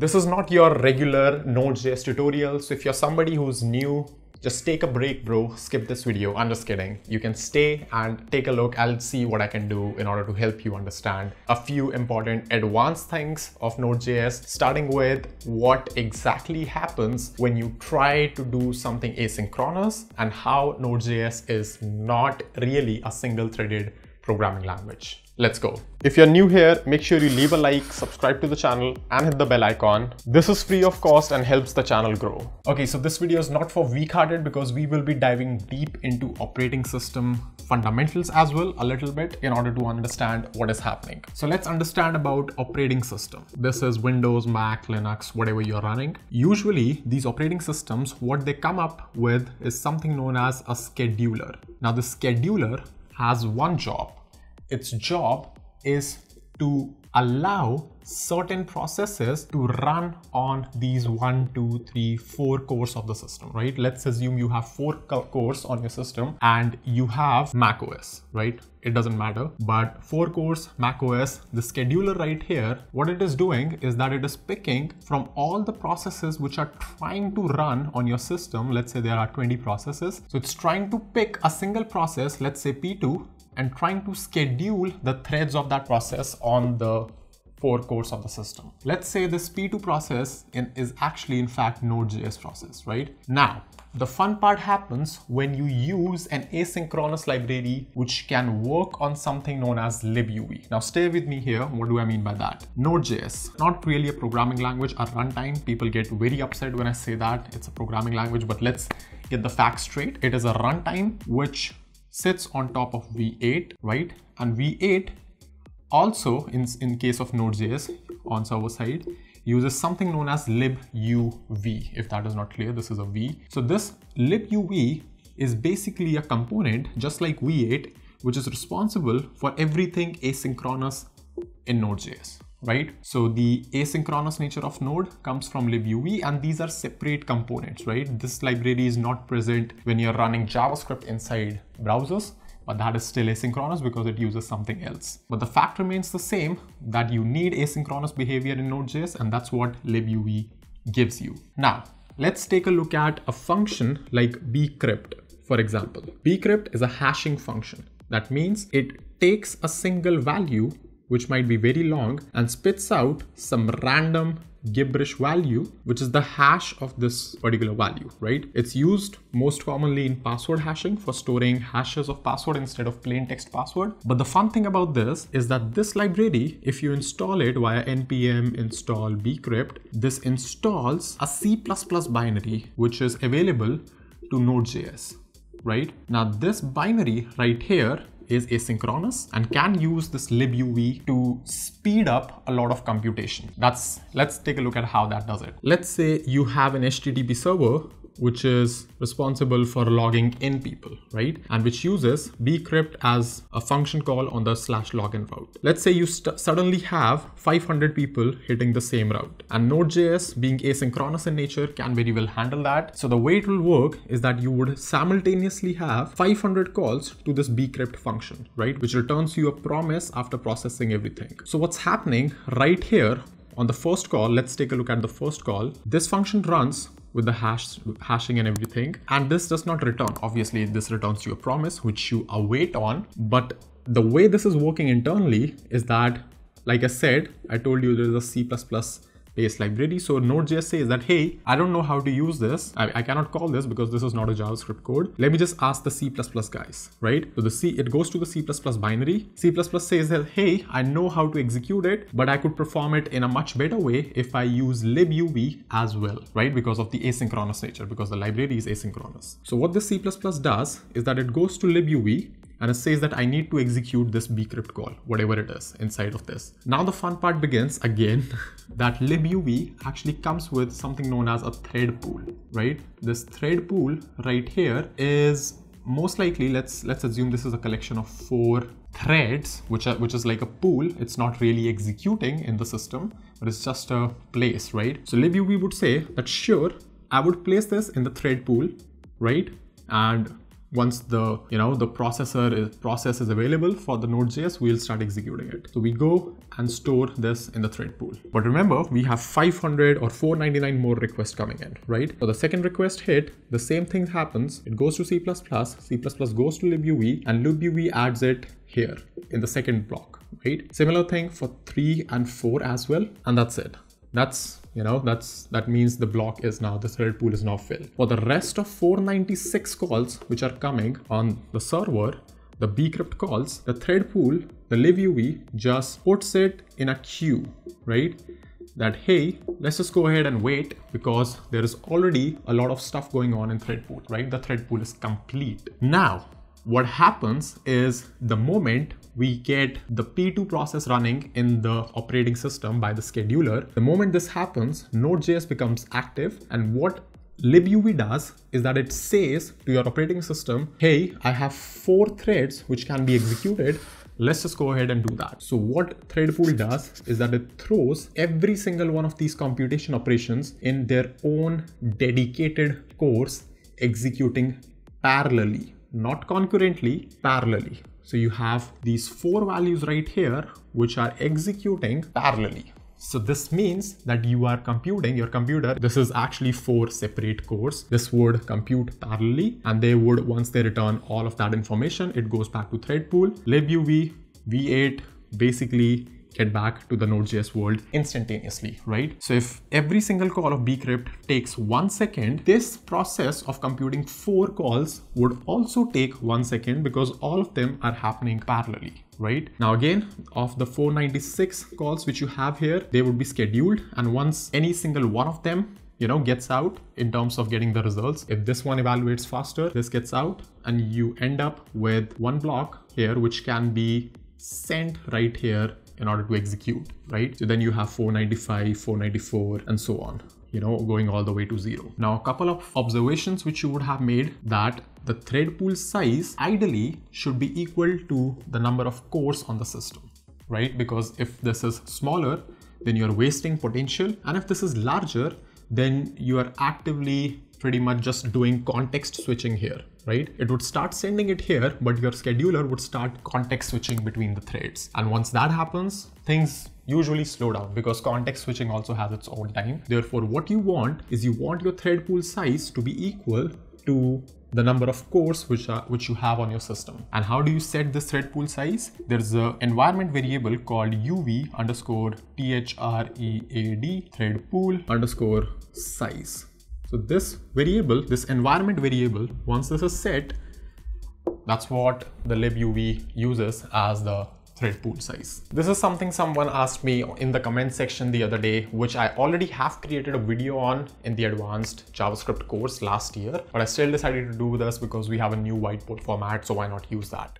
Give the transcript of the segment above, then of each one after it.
This is not your regular Node.js tutorial, so if you're somebody who's new, just take a break, bro. Skip this video. I'm just kidding. You can stay and take a look. I'll see what I can do in order to help you understand a few important advanced things of Node.js, starting with what exactly happens when you try to do something asynchronous and how Node.js is not really a single-threaded programming language. Let's go. If you're new here, make sure you leave a like, subscribe to the channel and hit the bell icon. This is free of cost and helps the channel grow. Okay, so this video is not for weak-hearted because we will be diving deep into operating system fundamentals as well a little bit in order to understand what is happening. So let's understand about operating system. This is Windows, Mac, Linux, whatever you're running. Usually these operating systems, what they come up with is something known as a scheduler. Now the scheduler has one job. Its job is to allow certain processes to run on these 1, 2, 3, 4 cores of the system, right? Let's assume you have 4 cores on your system and you have Mac OS, right? It doesn't matter, but 4 cores, Mac OS, the scheduler right here, what it is doing is that it is picking from all the processes which are trying to run on your system. Let's say there are 20 processes. So it's trying to pick a single process, let's say P2, and trying to schedule the threads of that process on the 4 cores of the system. Let's say this P2 process is actually in fact Node.js process, right? Now, the fun part happens when you use an asynchronous library which can work on something known as libuv. Now stay with me here. What do I mean by that? Node.js, not really a programming language, a runtime. People get very upset when I say that it's a programming language, but let's get the facts straight. It is a runtime which sits on top of V8, right? And V8 also, in case of Node.js on server side, uses something known as libuv. If that is not clear, this is a V. So this libuv is basically a component just like V8, which is responsible for everything asynchronous in Node.js. Right? So the asynchronous nature of Node comes from libuv, and these are separate components, right? This library is not present when you're running JavaScript inside browsers, but that is still asynchronous because it uses something else. But the fact remains the same, that you need asynchronous behavior in Node.js, and that's what libuv gives you. Now, let's take a look at a function like bcrypt, for example. Bcrypt is a hashing function. That means it takes a single value which might be very long and spits out some random gibberish value, which is the hash of this particular value, right? It's used most commonly in password hashing for storing hashes of password instead of plain text password. But the fun thing about this is that this library, if you install it via npm install bcrypt, this installs a C++ binary, which is available to Node.js, right? Now this binary right here is asynchronous and can use this libuv to speed up a lot of computation. Let's take a look at how that does it. Let's say you have an HTTP server which is responsible for logging in people, right? And which uses bcrypt as a function call on the /login route. Let's say you suddenly have 500 people hitting the same route, and Node.js, being asynchronous in nature, can very well handle that. So the way it will work is that you would simultaneously have 500 calls to this bcrypt function, right? Which returns you a promise after processing everything. So what's happening right here on the first call, let's take a look at the first call. This function runs with the hashing and everything, and this does not return. Obviously, this returns you a promise which you await on. But the way this is working internally is that, like I said, I told you there is a C++ based library. So Node.js says that, hey, I don't know how to use this. I cannot call this because this is not a JavaScript code. Let me just ask the C++ guys, right? So it goes to the C++ binary. C++ says that, hey, I know how to execute it, but I could perform it in a much better way if I use libuv as well, right? Because of the asynchronous nature, because the library is asynchronous. So what the C++ does is that it goes to libuv and it says that I need to execute this bcrypt call, whatever it is inside of this. Now the fun part begins again, that libuv actually comes with something known as a thread pool, right? This thread pool right here is most likely, let's assume this is a collection of 4 threads, which is like a pool. It's not really executing in the system, but it's just a place, right? So libuv would say that, sure, I would place this in the thread pool, right? And once the process is available for the Node.js, we'll start executing it. So we go and store this in the thread pool. But remember, we have 500 or 499 more requests coming in, right? So the second request hit, the same thing happens. It goes to C++, C++ goes to libuv, and libuv adds it here in the second block, right? Similar thing for 3 and 4 as well, and that's it. That means the block is now, the thread pool is now filled. For the rest of 496 calls which are coming on the server, the bcrypt calls, the thread pool, the libuv just puts it in a queue, right? That, hey, let's just go ahead and wait because there is already a lot of stuff going on in thread pool, right? The thread pool is complete. Now, what happens is the moment we get the P2 process running in the operating system by the scheduler, the moment this happens, Node.js becomes active, and what libuv does is that it says to your operating system, hey, I have 4 threads which can be executed. Let's just go ahead and do that. So what thread pool does is that it throws every single one of these computation operations in their own dedicated cores, executing parallelly, not concurrently, parallelly. So you have these 4 values right here, which are executing parallelly. So this means that you are computing, your computer, this is actually 4 separate cores. This would compute parallelly, and they would, once they return all of that information, it goes back to thread pool, libuv, v8, basically get back to the Node.js world instantaneously, right? So if every single call of bcrypt takes 1 second, this process of computing 4 calls would also take 1 second because all of them are happening parallelly, right? Now again, of the 496 calls which you have here, they would be scheduled, and once any single one of them gets out in terms of getting the results, if this one evaluates faster, this gets out, and you end up with one block here which can be sent right here in order to execute, right? So then you have 495, 494, and so on, going all the way to 0. Now, a couple of observations which you would have made, that the thread pool size ideally should be equal to the number of cores on the system, right? Because if this is smaller, then you're wasting potential. And if this is larger, then you are actively pretty much just doing context switching here, right? It would start sending it here, but your scheduler would start context switching between the threads. And once that happens, things usually slow down because context switching also has its own time. Therefore, what you want is you want your thread pool size to be equal to the number of cores which you have on your system. And how do you set this thread pool size? There's an environment variable called uv underscore thread thread pool underscore size. So this variable, this environment variable, once this is set, that's what the libuv uses as the thread pool size. This is something someone asked me in the comment section the other day, which I already have created a video on in the advanced JavaScript course last year, but I still decided to do this because we have a new whiteboard format, so why not use that?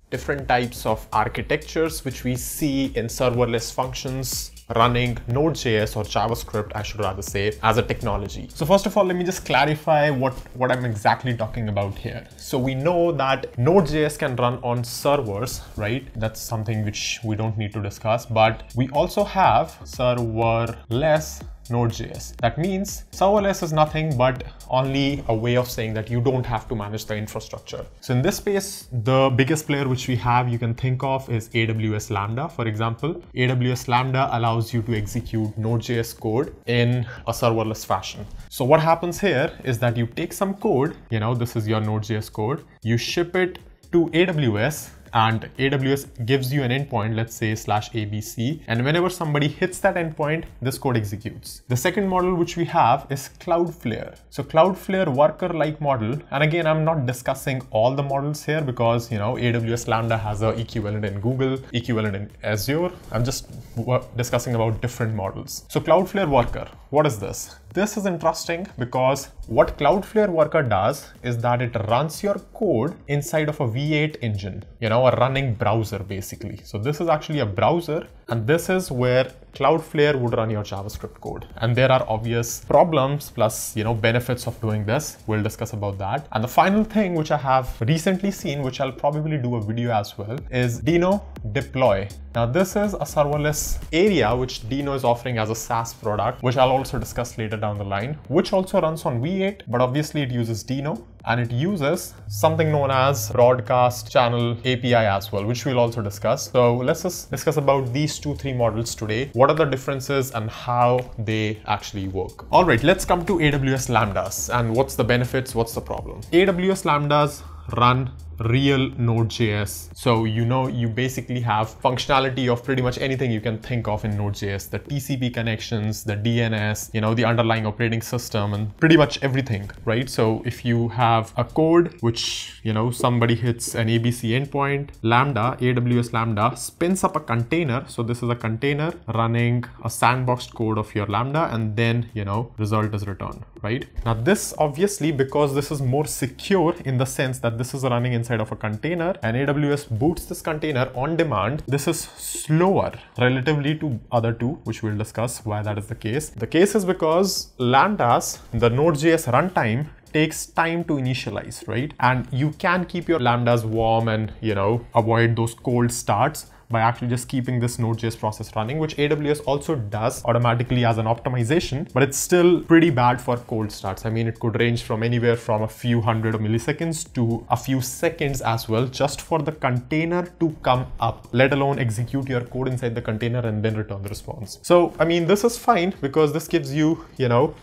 Different types of architectures which we see in serverless functions running Node.js or JavaScript, I should rather say, as a technology. So first of all, let me just clarify what I'm exactly talking about here. So we know that Node.js can run on servers, right? That's something which we don't need to discuss, but we also have serverless Node.js. That means serverless is nothing but only a way of saying that you don't have to manage the infrastructure. So in this space, the biggest player which we have, you can think of, is AWS Lambda. For example, AWS Lambda allows you to execute Node.js code in a serverless fashion. So what happens here is that you take some code, this is your Node.js code, you ship it to AWS, and AWS gives you an endpoint, let's say /abc, and whenever somebody hits that endpoint, this code executes. The second model which we have is Cloudflare. So Cloudflare worker-like model, and again, I'm not discussing all the models here because AWS Lambda has an equivalent in Google, equivalent in Azure. I'm just discussing about different models. So Cloudflare worker, what is this? This is interesting because what Cloudflare worker does is that it runs your code inside of a V8 engine, a running browser basically. So this is actually a browser, and this is where Cloudflare would run your JavaScript code. And there are obvious problems plus, benefits of doing this. We'll discuss about that. And the final thing which I have recently seen, which I'll probably do a video as well, is Deno deploy. Now this is a serverless area which Deno is offering as a SaaS product, which I'll also discuss later down the line, which also runs on V8, but obviously it uses Dino, and it uses something known as broadcast channel API as well, which we'll also discuss. So let's just discuss about these 2-3 models today. What are the differences and how they actually work? All right, let's come to AWS Lambdas and what's the benefits, what's the problem. AWS Lambdas run real Node.js. So you basically have functionality of pretty much anything you can think of in Node.js, the TCP connections, the DNS, the underlying operating system, and pretty much everything, right? So if you have a code which, somebody hits an ABC endpoint, AWS Lambda spins up a container. So this is a container running a sandboxed code of your Lambda, and then, result is returned, right? Now this obviously, because this is more secure in the sense that this is running inside of a container and AWS boots this container on demand, this is slower relatively to other two, which we'll discuss why that is the case. The case is because Lambdas, the Node.js runtime, takes time to initialize, right? And you can keep your Lambdas warm and, avoid those cold starts by actually just keeping this Node.js process running, which AWS also does automatically as an optimization, but it's still pretty bad for cold starts. I mean, it could range from anywhere from a few hundred milliseconds to a few seconds as well, just for the container to come up, let alone execute your code inside the container and then return the response. So, I mean, this is fine because this gives you,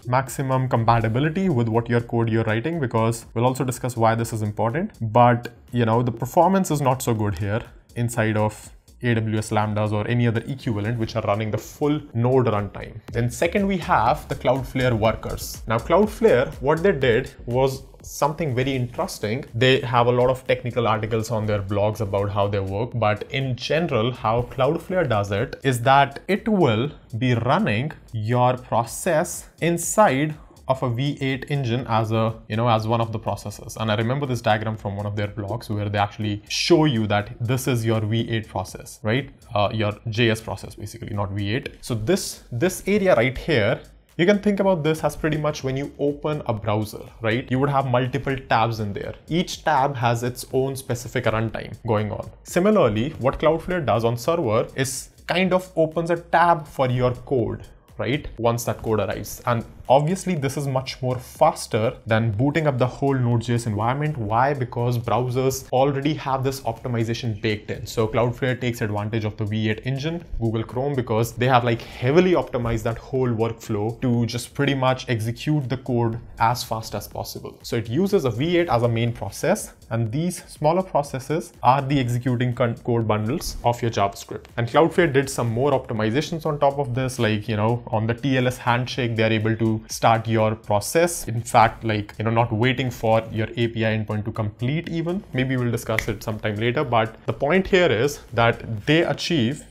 maximum compatibility with what your code you're writing, because we'll also discuss why this is important. But, the performance is not so good here inside of AWS Lambdas or any other equivalent which are running the full node runtime. Then second, we have the Cloudflare workers. Now Cloudflare, what they did was something very interesting. They have a lot of technical articles on their blogs about how they work, but in general, how Cloudflare does it is that it will be running your process inside of a V8 engine as as one of the processes. And I remember this diagram from one of their blogs where they actually show you that this is your V8 process, right? Your JS process, basically, not V8. So this area right here, you can think about this as pretty much when you open a browser, right? You would have multiple tabs in there. Each tab has its own specific runtime going on. Similarly, what Cloudflare does on server is kind of opens a tab for your code, right? Once that code arrives. And obviously this is much more faster than booting up the whole Node.js environment. Why? Because browsers already have this optimization baked in. So Cloudflare takes advantage of the V8 engine, Google Chrome, because they have like heavily optimized that whole workflow to just pretty much execute the code as fast as possible. So it uses a V8 as a main process, and these smaller processes are the executing code bundles of your JavaScript. And Cloudflare did some more optimizations on top of this, like, on the TLS handshake, they're able to start your process. In fact, like, not waiting for your API endpoint to complete even. Maybe we'll discuss it sometime later. But the point here is that they achieve,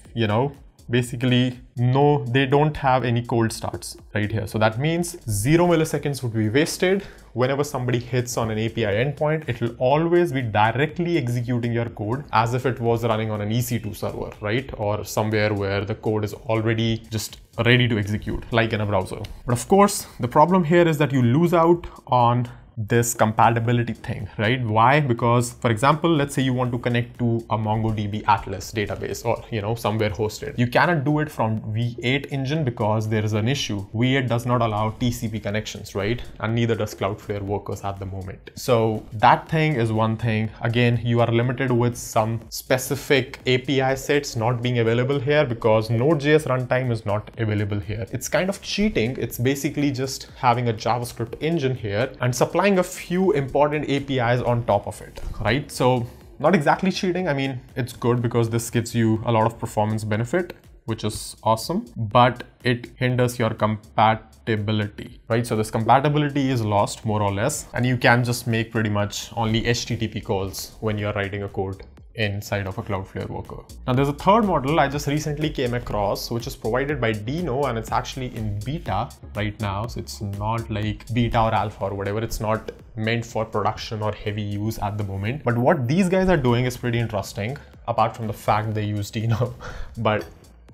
basically, no, they don't have any cold starts right here. So that means 0 milliseconds would be wasted. Whenever somebody hits on an API endpoint, it will always be directly executing your code as if it was running on an EC2 server, right? Or somewhere where the code is already just ready to execute, like in a browser. But of course, the problem here is that you lose out on this compatibility thing, right? Why? Because, for example, let's say you want to connect to a MongoDB Atlas database or, somewhere hosted. You cannot do it from V8 engine because there is an issue. V8 does not allow TCP connections, right? And neither does Cloudflare workers at the moment. So that thing is one thing. Again, you are limited with some specific API sets not being available here because Node.js runtime is not available here. It's kind of cheating. It's basically just having a JavaScript engine here and supplying a few important APIs on top of it, right? So not exactly cheating. I mean, it's good because this gives you a lot of performance benefit, which is awesome, but it hinders your compatibility, right? So this compatibility is lost more or less, and you can just make pretty much only HTTP calls when you're writing a code inside of a Cloudflare worker. Now there's a third model I just recently came across, which is provided by Dino, and it's actually in beta right now. So it's not like beta or alpha or whatever. It's not meant for production or heavy use at the moment. But what these guys are doing is pretty interesting, apart from the fact they use Dino. But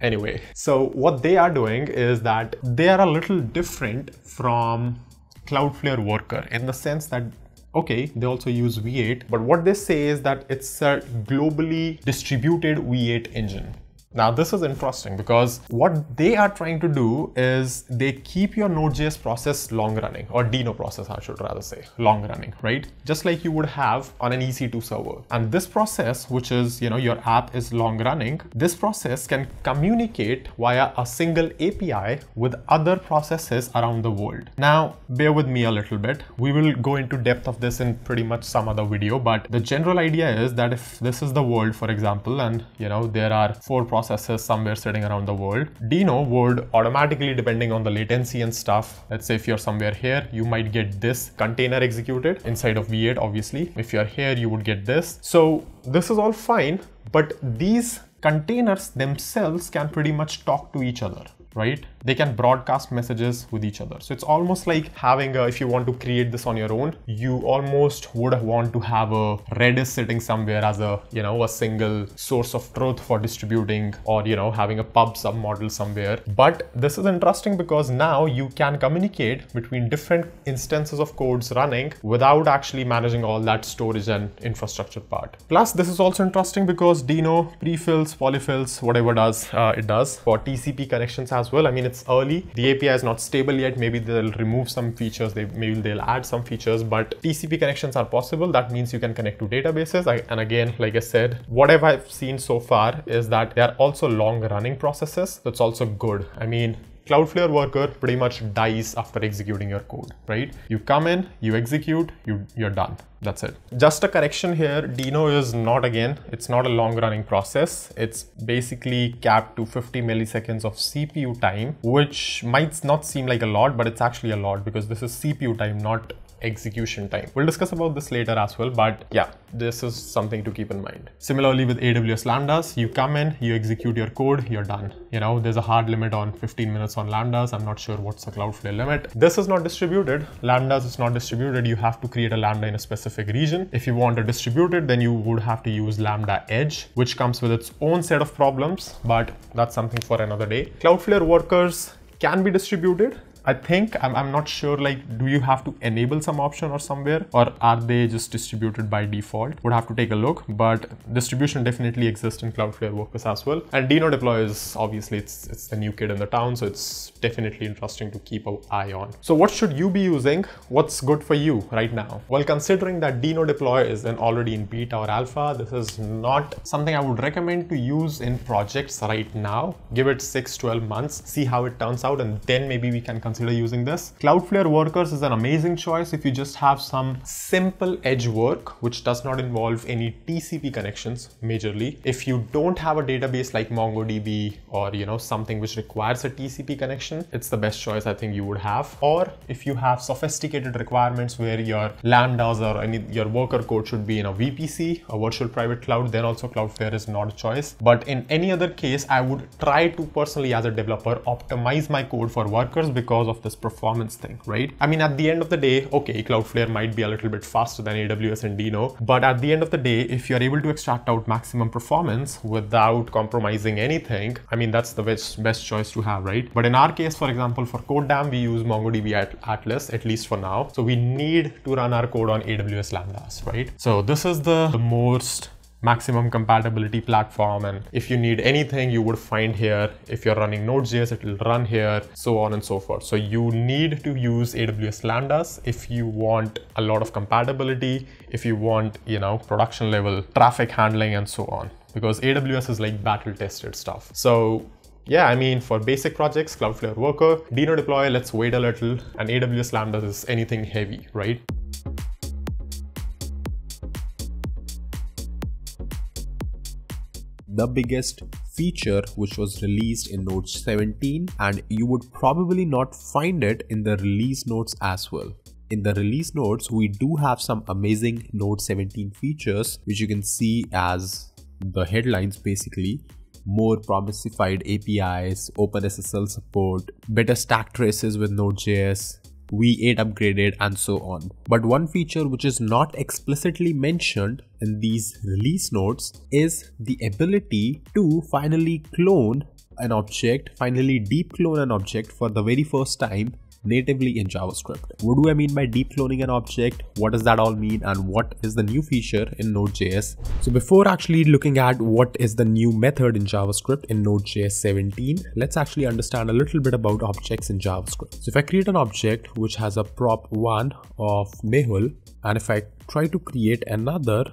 anyway, so what they are doing is that they are a little different from Cloudflare worker in the sense that, okay, they also use V8, but what they say is that it's a globally distributed V8 engine. Now this is interesting because what they are trying to do is they keep your Node.js process long running, or Dino process I should rather say, long running, right? Just like you would have on an EC2 server. And this process, which is, your app is long running, this process can communicate via a single API with other processes around the world. Now, bear with me a little bit. We will go into depth of this in pretty much some other video, but the general idea is that if this is the world, for example, and there are 4 processes somewhere sitting around the world, Dino would automatically, depending on the latency and stuff, let's say if you're somewhere here, you might get this container executed inside of V8, obviously. If you're here, you would get this. So this is all fine, but these containers themselves can pretty much talk to each other, right? They can broadcast messages with each other. So it's almost like having if you want to create this on your own, you almost would want to have a Redis sitting somewhere as a, a single source of truth for distributing, or, having a pub submodel somewhere. But this is interesting because now you can communicate between different instances of codes running without actually managing all that storage and infrastructure part. Plus, this is also interesting because Dino prefills, polyfills, whatever it does for TCP connections as well. I mean, it's early. The API is not stable yet. Maybe they'll remove some features. Maybe they'll add some features, but TCP connections are possible. That means you can connect to databases. And again, like I said, whatever I've seen so far is that they are also long running processes. That's also good. I mean, Cloudflare worker pretty much dies after executing your code, right? You come in, you execute, you're done. That's it. Just a correction here, Dino is not, it's not a long running process. It's basically capped to 50 milliseconds of CPU time, which might not seem like a lot, but it's actually a lot because this is CPU time, not execution time. We'll discuss about this later as well, but yeah, this is something to keep in mind. Similarly with AWS Lambdas, you come in, you execute your code, you're done. There's a hard limit on 15 minutes on Lambdas. I'm not sure what's the Cloudflare limit. This is not distributed. Lambdas is not distributed. You have to create a Lambda in a specific region. If you want to distribute it, then you would have to use Lambda Edge, which comes with its own set of problems, but that's something for another day. Cloudflare workers can be distributed. I think, I'm not sure, like, do you have to enable some option or somewhere, or are they just distributed by default? Would have to take a look, but distribution definitely exists in Cloudflare workers as well. And Dino deploy is obviously, it's the new kid in the town, so it's definitely interesting to keep an eye on. So what should you be using? What's good for you right now? Well, considering that Dino deploy is already in beta or alpha, this is not something I would recommend to use in projects right now. Give it 6-12 months, see how it turns out, and then maybe we can consider using this. Cloudflare workers is an amazing choice if you just have some simple edge work which does not involve any TCP connections majorly. If you don't have a database like MongoDB or something which requires a TCP connection, it's the best choice I think you would have. Or if you have sophisticated requirements where your Lambdas or your worker code should be in a VPC, a virtual private cloud, then also Cloudflare is not a choice. But in any other case, I would try to personally as a developer optimize my code for workers because of this performance thing, right? I mean, at the end of the day, okay, Cloudflare might be a little bit faster than AWS and Dino, but at the end of the day, if you're able to extract out maximum performance without compromising anything, I mean, that's the best choice to have, right? But in our case, for example, for codedamn, we use MongoDB Atlas, at least for now. So we need to run our code on AWS Lambdas, right? So this is the most maximum compatibility platform, and if you need anything you would find here. If you're running Node.js, it will run here, so on and so forth. So you need to use AWS Lambdas if you want a lot of compatibility, if you want production level traffic handling and so on, because AWS is like battle tested stuff. So yeah, I mean, for basic projects, Cloudflare worker, Dino deploy, let's wait a little, and AWS Lambdas is anything heavy, right? The biggest feature which was released in Node 17, and you would probably not find it in the release notes as well. In the release notes, we do have some amazing Node 17 features, which you can see as the headlines basically. More promiseified APIs, OpenSSL support, better stack traces with Node.js, V8 upgraded, and so on. But one feature which is not explicitly mentioned in these release notes is the ability to finally clone an object, finally deep clone an object for the very first time natively in JavaScript. What do I mean by deep cloning an object? What does that all mean? And what is the new feature in Node.js? So before actually looking at what is the new method in JavaScript in Node.js 17, let's actually understand a little bit about objects in JavaScript. So if I create an object which has a prop1 of Mehul, and if I try to create another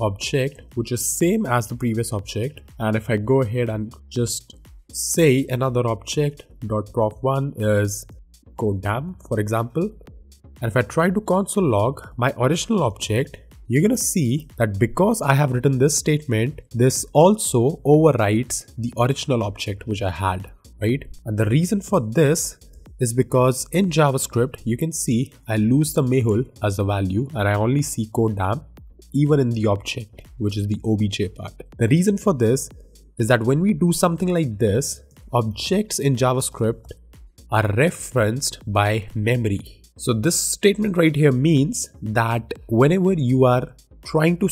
object which is same as the previous object, and if I go ahead and just say another object dot prop1 is codedamn, for example, and if I try to console log my original object, you're gonna see that because I have written this statement, this also overwrites the original object which I had, right? And the reason for this is because in JavaScript, you can see I lose the Mehul as a value and I only see codedamn even in the object, which is the obj part. The reason for this is that when we do something like this, objects in JavaScript are referenced by memory. So this statement right here means that whenever you are trying to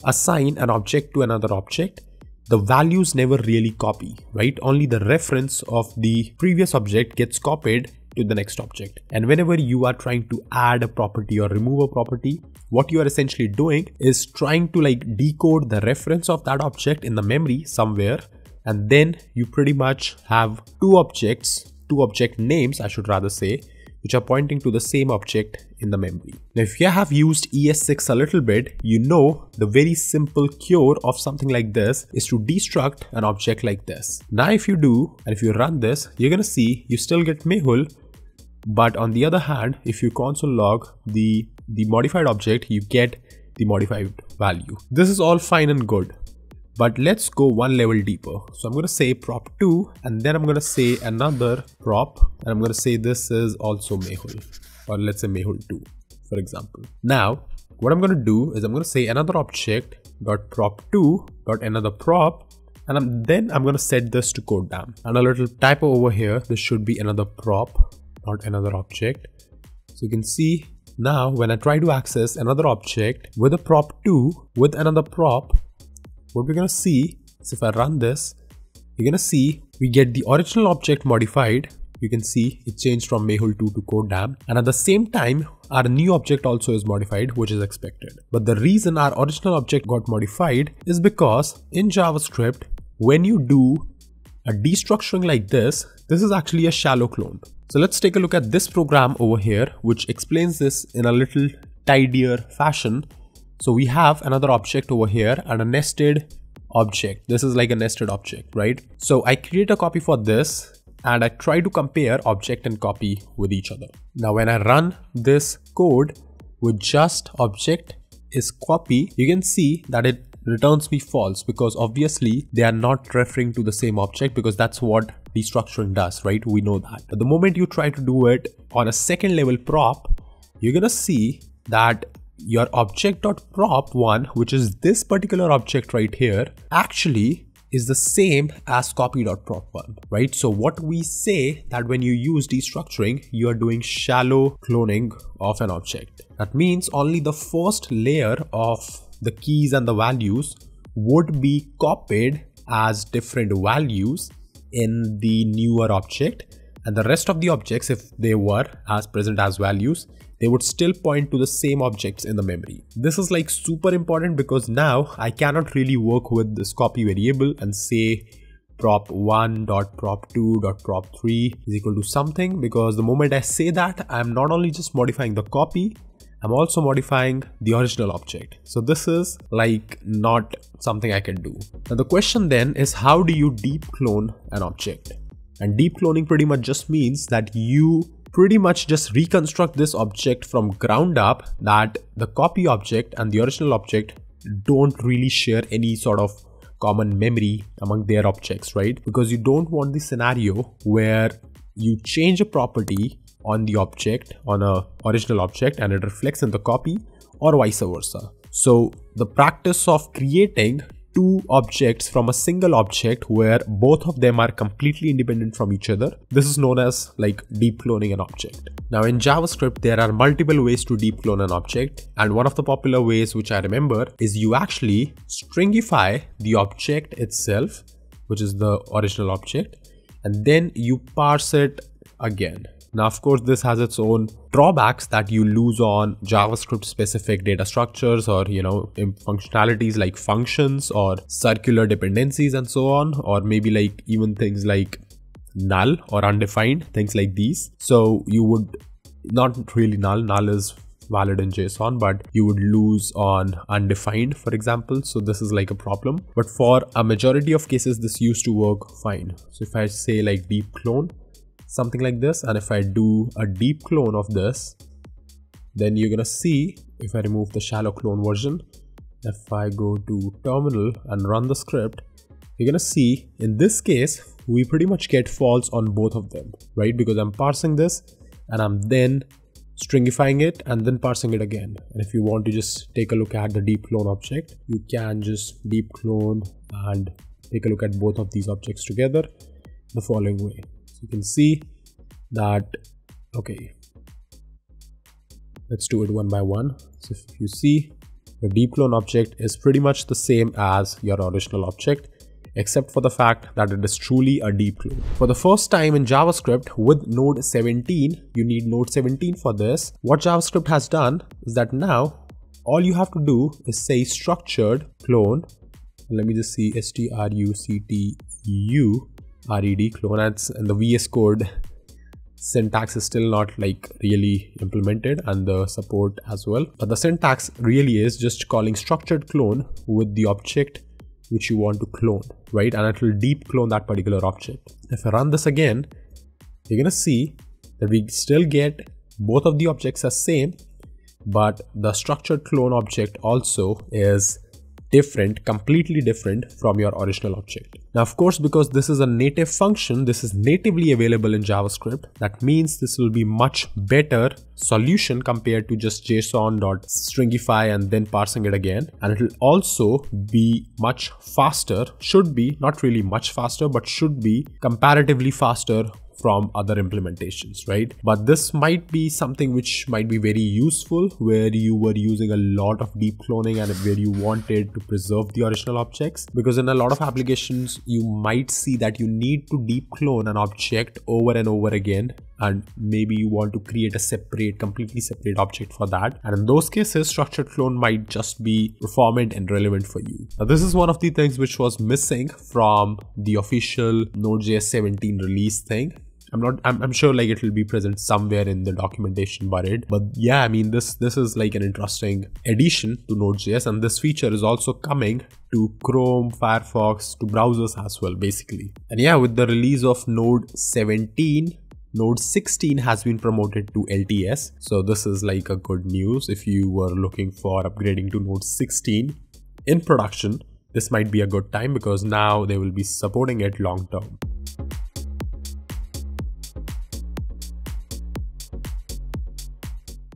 assign an object to another object, the values never really copy, right? Only the reference of the previous object gets copied to the next object. And whenever you are trying to add a property or remove a property, what you are essentially doing is trying to decode the reference of that object in the memory somewhere, and then you pretty much have two object names, I should rather say, which are pointing to the same object in the memory. Now, if you have used ES6 a little bit, you know the very simple cure of something like this is to destruct an object like this. Now, if you do, and if you run this, you're gonna see you still get Mehul, but on the other hand, if you console log the modified object, you get the modified value. This is all fine and good, but let's go one level deeper. So I'm going to say prop2, and then I'm going to say another prop, and I'm going to say this is also Mehul, or let's say Mehul2, for example. Now, what I'm going to do is I'm going to say another object dot prop2 dot another prop, and then I'm going to set this to codedamn. And a little typo over here, this should be another prop, not another object. So you can see now when I try to access another object with a prop2 with another prop, what we're gonna see is if I run this, you're gonna see we get the original object modified. You can see it changed from Mehul2 to codedamn, and at the same time our new object also is modified, which is expected. But the reason our original object got modified is because in JavaScript, when you do a destructuring like this is actually a shallow clone. So let's take a look at this program over here, which explains this in a little tidier fashion. So we have another object over here and a nested object. This is like a nested object, right? So I create a copy for this and I try to compare object and copy with each other. Now, when I run this code with just object is copy, you can see that it returns me false, because obviously they are not referring to the same object, because that's what destructuring does, right? We know that. But the moment you try to do it on a second level prop, you're gonna see that your object.prop1, which is this particular object right here, actually is the same as copy.prop1, right? So what we say that when you use destructuring, you are doing shallow cloning of an object. That means only the first layer of the keys and the values would be copied as different values in the newer object, and the rest of the objects, if they were as present as values, they would still point to the same objects in the memory. This is super important, because now I cannot really work with this copy variable and say prop1.prop2.prop3 is equal to something, because the moment I say that, I'm not only just modifying the copy, I'm also modifying the original object. So this is not something I can do. Now the question then is, how do you deep clone an object? And deep cloning pretty much just means that you pretty much just reconstruct this object from ground up, that the copy object and the original object don't really share any sort of common memory among their objects, right? Because you don't want the scenario where you change a property on the object, on a original object, and it reflects in the copy, or vice versa. So the practice of creating two objects from a single object where both of them are completely independent from each other, this is known as deep cloning an object. Now in JavaScript, there are multiple ways to deep clone an object, and one of the popular ways which I remember is you actually stringify the object itself, which is the original object, and then you parse it again. Now, of course, this has its own drawbacks that you lose on JavaScript specific data structures or, functionalities like functions or circular dependencies and so on, or maybe like even things like null or undefined, things like these. So you would not really null is valid in JSON, but you would lose on undefined, for example. So this is like a problem, but for a majority of cases, this used to work fine. So if I say like deep clone, something like this, and if I do a deep clone of this, then you're gonna see, if I remove the shallow clone version, if I go to terminal and run the script, you're gonna see in this case, we pretty much get false on both of them, right? Because I'm parsing this and I'm then stringifying it and then parsing it again. And if you want to just take a look at the deep clone object, you can just deep clone and take a look at both of these objects together the following way. So you can see that, okay, let's do it one by one. So if you see, the deep clone object is pretty much the same as your original object, except for the fact that it is truly a deep clone. For the first time in JavaScript with Node 17, you need Node 17 for this. What JavaScript has done is that now all you have to do is say structured clone. Let me just see, structured clone, and the VS Code syntax is still not like really implemented, and the support as well. But the syntax really is just calling structured clone with the object which you want to clone, right? And it will deep clone that particular object. If I run this again, you're gonna see that we still get both of the objects as same, but the structured clone object also is different, completely different from your original object. Now, of course, because this is a native function, this is natively available in JavaScript. That means this will be much better solution compared to just JSON.stringify and then parsing it again. And it will also be much faster, should be, not really much faster, but should be comparatively faster from other implementations, right? But this might be something which might be very useful where you were using a lot of deep cloning and where you wanted to preserve the original objects, because in a lot of applications you might see that you need to deep clone an object over and over again, and maybe you want to create a separate, completely separate object for that. And in those cases, structured clone might just be performant and relevant for you. Now, this is one of the things which was missing from the official Node.js 17 release thing. I'm sure like it will be present somewhere in the documentation buried, but yeah, I mean, this is like an interesting addition to Node.js, and this feature is also coming to Chrome, Firefox, to browsers as well, basically. And yeah, with the release of Node 17, Node 16 has been promoted to LTS. So this is like a good news. If you were looking for upgrading to Node 16 in production, this might be a good time because now they will be supporting it long term.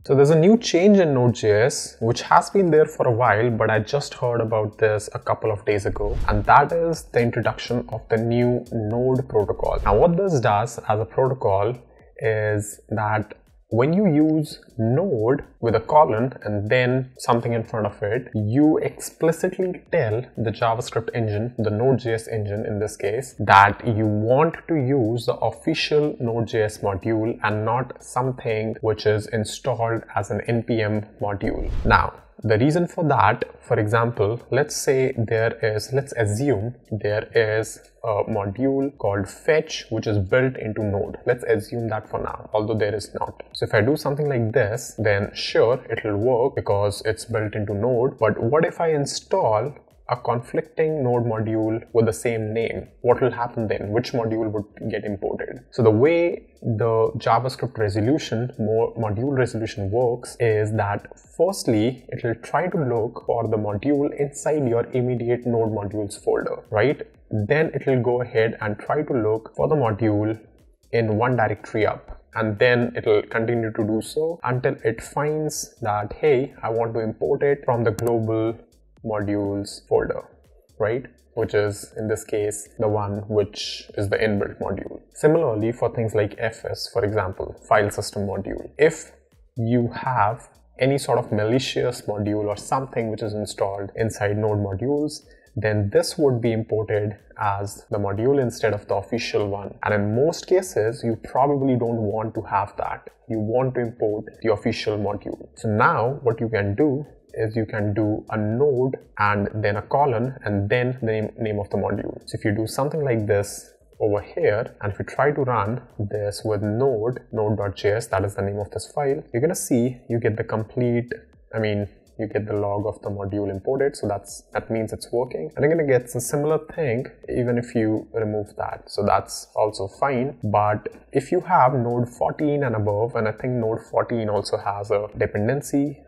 So there's a new change in Node.js, which has been there for a while, but I just heard about this a couple of days ago, and that is the introduction of the new Node protocol. Now, what this does as a protocol is that when you use Node with a colon and then something in front of it, you explicitly tell the JavaScript engine, the Node.js engine in this case, that you want to use the official Node.js module and not something which is installed as an npm module. Now, the reason for that, for example, let's assume there is a module called fetch which is built into Node. Let's assume that for now, although there is not. So if I do something like this, then sure, it will work because it's built into Node. But what if I install a conflicting Node module with the same name? What will happen then? Which module would get imported? So the way the JavaScript resolution, module resolution works is that firstly, it will try to look for the module inside your immediate Node modules folder, right? Then it will go ahead and try to look for the module in one directory up. And then it will continue to do so until it finds that, hey, I want to import it from the global modules folder, right? Which is in this case the one which is the inbuilt module. Similarly, for things like FS, for example, file system module, if you have any sort of malicious module or something which is installed inside Node modules, then this would be imported as the module instead of the official one. And in most cases, you probably don't want to have that. You want to import the official module. So now what you can do is you can do a node and then a colon and then the name of the module. So if you do something like this over here, and if you try to run this with node.js, that is the name of this file, you're gonna see you get the complete, you get the log of the module imported. So that means it's working. And you're gonna get a similar thing even if you remove that. So that's also fine. But if you have node 14 and above, and I think node 14 also has a dependency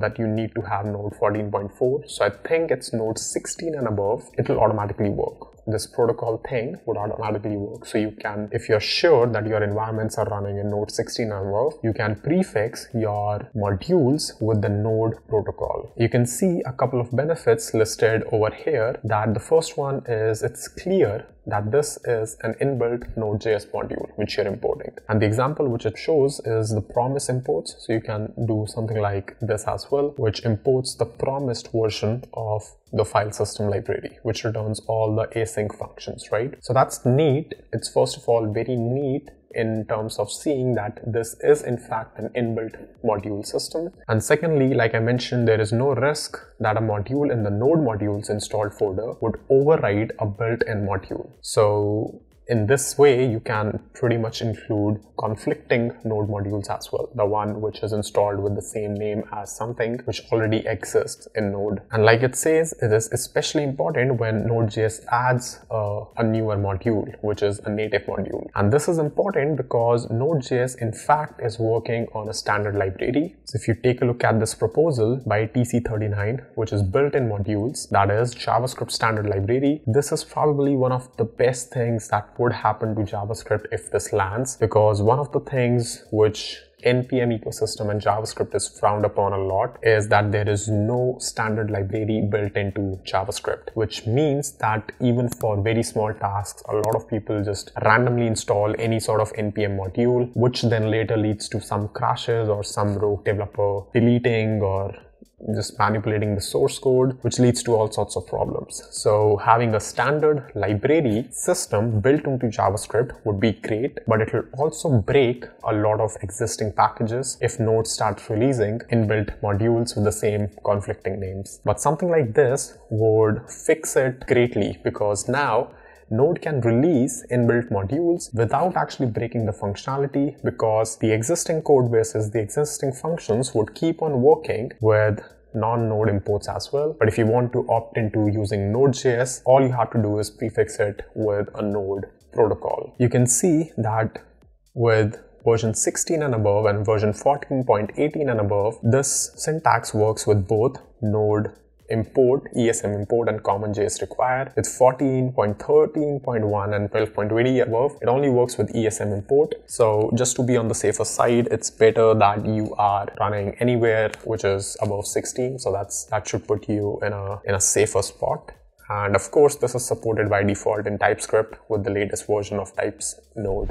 that you need to have node 14.4. So I think it's node 16 and above, it will automatically work. This protocol thing would automatically work. So you can, if you're sure that your environments are running in node 16 and above, you can prefix your modules with the node protocol. You can see a couple of benefits listed over here. That the first one is it's clear that this is an inbuilt Node.js module which you're importing. And the example which it shows is the promise imports. So you can do something like this as well, which imports the promised version of the file system library, which returns all the async functions, right? So that's neat. It's first of all very neat in terms of seeing that this is in fact an inbuilt module system. And secondly, like I mentioned, there is no risk that a module in the node modules installed folder would override a built-in module. So in this way, you can pretty much include conflicting node modules as well. The one which is installed with the same name as something which already exists in Node. And like it says, it is especially important when Node.js adds a newer module, which is a native module. And this is important because Node.js in fact is working on a standard library. So if you take a look at this proposal by TC39, which is built-in modules, that is JavaScript standard library, this is probably one of the best things that would happen to JavaScript if this lands, because one of the things which NPM ecosystem and JavaScript is frowned upon a lot is that there is no standard library built into JavaScript, which means that even for very small tasks, a lot of people just randomly install any sort of NPM module, which then later leads to some crashes or some rogue developer deleting or just manipulating the source code, which leads to all sorts of problems. So having a standard library system built into JavaScript would be great, but it will also break a lot of existing packages if Node starts releasing inbuilt modules with the same conflicting names. But something like this would fix it greatly, because now Node can release inbuilt modules without actually breaking the functionality, because the existing code bases, the existing functions would keep on working with non-Node imports as well. But if you want to opt into using Node.js, all you have to do is prefix it with a Node protocol. You can see that with version 16 and above and version 14.18 and above, this syntax works with both Node import, ESM import and CommonJS require. With 14.13.1 and 12.20 above, it only works with ESM import. So just to be on the safer side, it's better that you are running anywhere which is above 16. So that should put you in a safer spot. And of course, this is supported by default in TypeScript with the latest version of Types Node.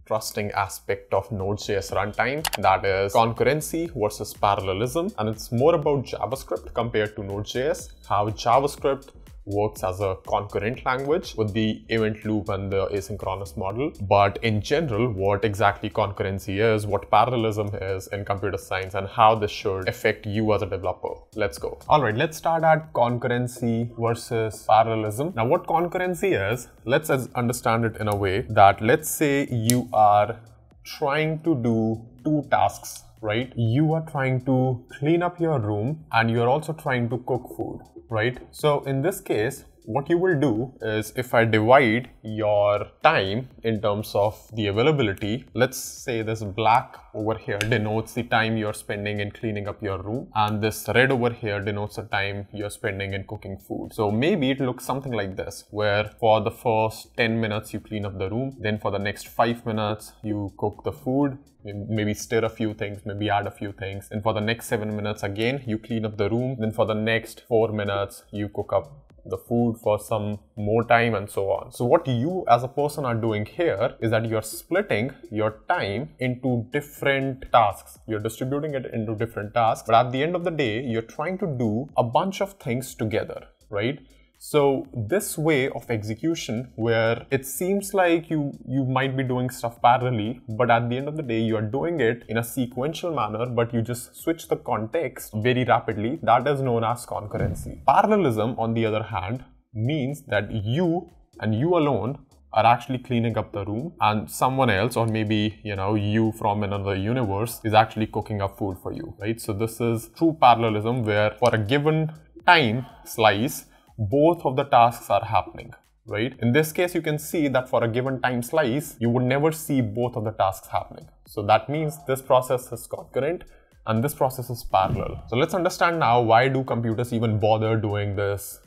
Interesting aspect of Node.js runtime, that is concurrency versus parallelism, and it's more about JavaScript compared to Node.js, how JavaScript works as a concurrent language with the event loop and the asynchronous model. But in general, what exactly concurrency is, what parallelism is in computer science, and how this should affect you as a developer. Let's go. All right, let's start at concurrency versus parallelism. Now, what concurrency is, let's understand it in a way that, let's say you are trying to do two tasks, right? You are trying to clean up your room and you're also trying to cook food, right? So in this case, what you will do is, if I divide your time in terms of the availability, let's say this black over here denotes the time you're spending in cleaning up your room, and this red over here denotes the time you're spending in cooking food. So maybe it looks something like this, where for the first 10 minutes you clean up the room, then for the next 5 minutes you cook the food, maybe stir a few things, maybe add a few things, and for the next 7 minutes again you clean up the room, then for the next 4 minutes you cook up the food for some more time and so on. So what you as a person are doing here is that you're splitting your time into different tasks. You're distributing it into different tasks, but at the end of the day, you're trying to do a bunch of things together, right? So this way of execution, where it seems like you might be doing stuff parallelly, but at the end of the day, you are doing it in a sequential manner, but you just switch the context very rapidly. That is known as concurrency. Parallelism, on the other hand, means that you and you alone are actually cleaning up the room, and someone else, or maybe, you know, you from another universe, is actually cooking up food for you, right? So this is true parallelism, where for a given time slice, both of the tasks are happening, right? In this case, you can see that for a given time slice, you would never see both of the tasks happening. So that means this process is concurrent and this process is parallel. So let's understand now, why do computers even bother doing this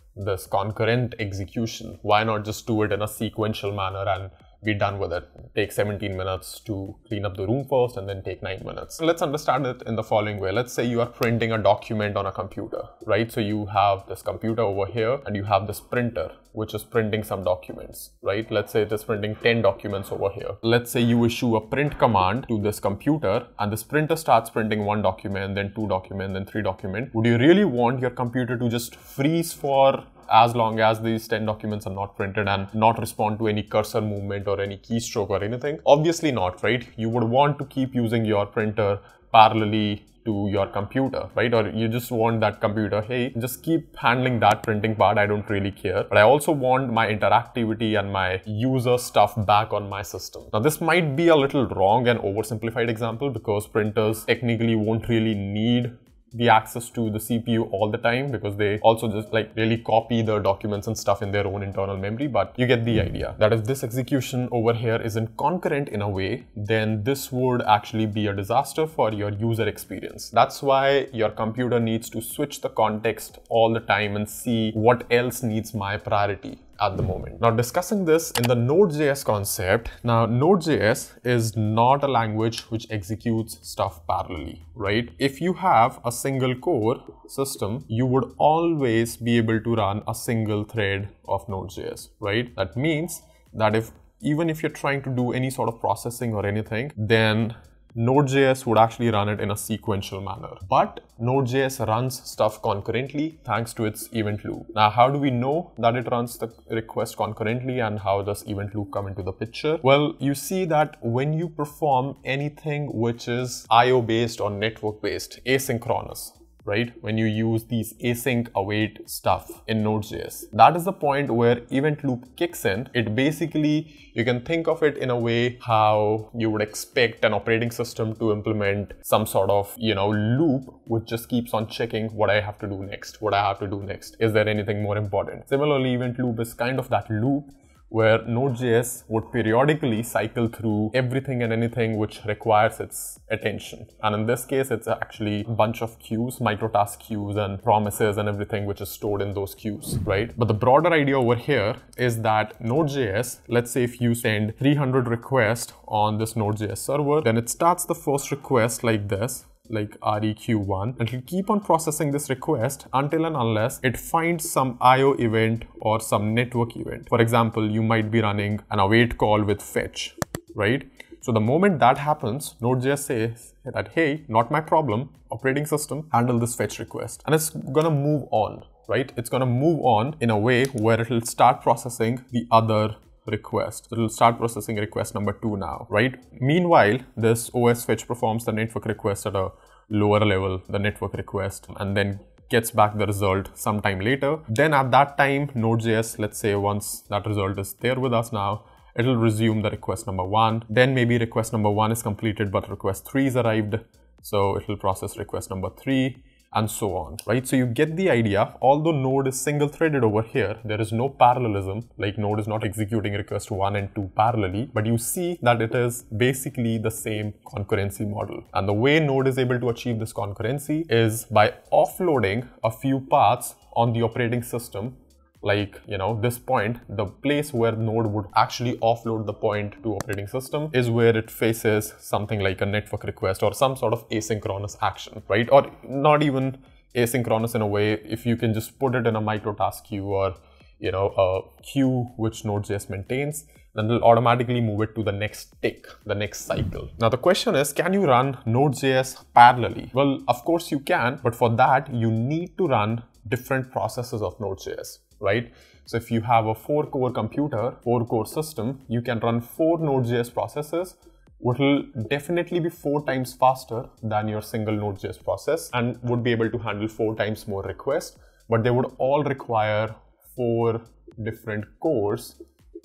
concurrent execution? Why not just do it in a sequential manner and be done with it? Take 17 minutes to clean up the room first and then take 9 minutes. Let's understand it in the following way. Let's say you are printing a document on a computer, right? So you have this computer over here and you have this printer, which is printing some documents, right? Let's say it is printing 10 documents over here. Let's say you issue a print command to this computer and this printer starts printing 1 document, then 2 document, then 3 document. Would you really want your computer to just freeze for as long as these 10 documents are not printed and not respond to any cursor movement or any keystroke or anything? Obviously not, right? You would want to keep using your printer parallelly to your computer, right? Or you just want that computer, hey, just keep handling that printing part, I don't really care. But I also want my interactivity and my user stuff back on my system. Now this might be a little wrong and oversimplified example, because printers technically won't really need the access to the CPU all the time, because they also just like really copy the documents and stuff in their own internal memory. But you get the idea that if this execution over here isn't concurrent in a way, then this would actually be a disaster for your user experience. That's why your computer needs to switch the context all the time and see what else needs my priority at the moment. Now discussing this in the Node.js concept, now Node.js is not a language which executes stuff parallelly, right? If you have a single core system, you would always be able to run a single thread of Node.js, right? That means that even if you're trying to do any sort of processing or anything, then Node.js would actually run it in a sequential manner. But Node.js runs stuff concurrently thanks to its event loop. Now, how do we know that it runs the request concurrently, and how does event loop come into the picture? Well, you see that when you perform anything which is IO based or network based, asynchronous, right? When you use these async await stuff in Node.js, that is the point where event loop kicks in. It basically, you can think of it in a way how you would expect an operating system to implement some sort of, loop which just keeps on checking what I have to do next, Is there anything more important? Similarly, event loop is kind of that loop where Node.js would periodically cycle through everything and anything which requires its attention. And in this case, it's actually a bunch of queues, microtask queues and promises and everything which is stored in those queues, right? But the broader idea over here is that Node.js, let's say if you send 300 requests on this Node.js server, then it starts the first request like this, like REQ1, and it'll keep on processing this request until and unless it finds some IO event or some network event. For example, you might be running an await call with fetch, right? So the moment that happens, Node.js says that, hey, not my problem, operating system, handle this fetch request. And it's gonna move on, right? It's gonna move on in a way where it'll start processing the other request. So it will start processing request number 2 now, right? Meanwhile, this OS fetch performs the network request at a lower level, the network request, and then gets back the result sometime later. Then at that time, Node.js, let's say once that result is there with us now, it'll resume the request number 1. Then maybe request number 1 is completed, but request 3 is arrived. So it will process request number 3. And so on, right? So you get the idea. Although Node is single threaded over here, there is no parallelism, like Node is not executing request 1 and 2 parallelly, but you see that it is basically the same concurrency model. And the way Node is able to achieve this concurrency is by offloading a few paths on the operating system. Like, this point, the place where Node would actually offload the point to operating system is where it faces something like a network request or some sort of asynchronous action, right? Or not even asynchronous in a way. If you can just put it in a micro task queue or a queue which Node.js maintains, then it'll automatically move it to the next tick, the next cycle. Now the question is, can you run Node.js parallelly? Well, of course you can, but for that you need to run different processes of Node.js, right? So if you have a 4-core computer, 4-core system, you can run 4 Node.js processes, which will definitely be 4 times faster than your single Node.js process and would be able to handle 4 times more requests, but they would all require 4 different cores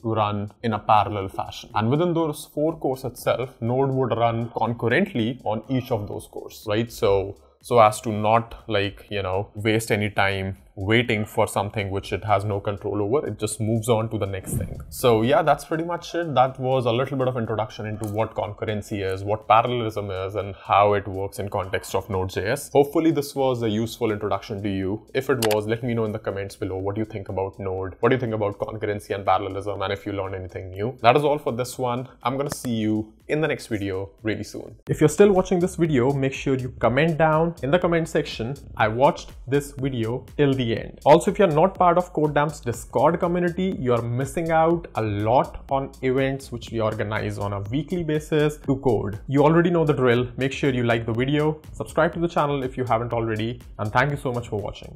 to run in a parallel fashion. And within those 4 cores itself, Node would run concurrently on each of those cores, right? So as to not waste any time waiting for something which it has no control over. It just moves on to the next thing. So yeah, that's pretty much it. That was a little bit of introduction into what concurrency is, what parallelism is, and how it works in context of Node.js. Hopefully this was a useful introduction to you. If it was, let me know in the comments below what you think about Node, what do you think about concurrency and parallelism, and if you learned anything new. That is all for this one. I'm gonna see you in the next video really soon. If you're still watching this video, make sure you comment down in the comment section, I watched this video till the end. Also, if you're not part of codedamm's Discord community, you're missing out a lot on events which we organize on a weekly basis to code. You already know the drill. Make sure you like the video, subscribe to the channel if you haven't already, and thank you so much for watching.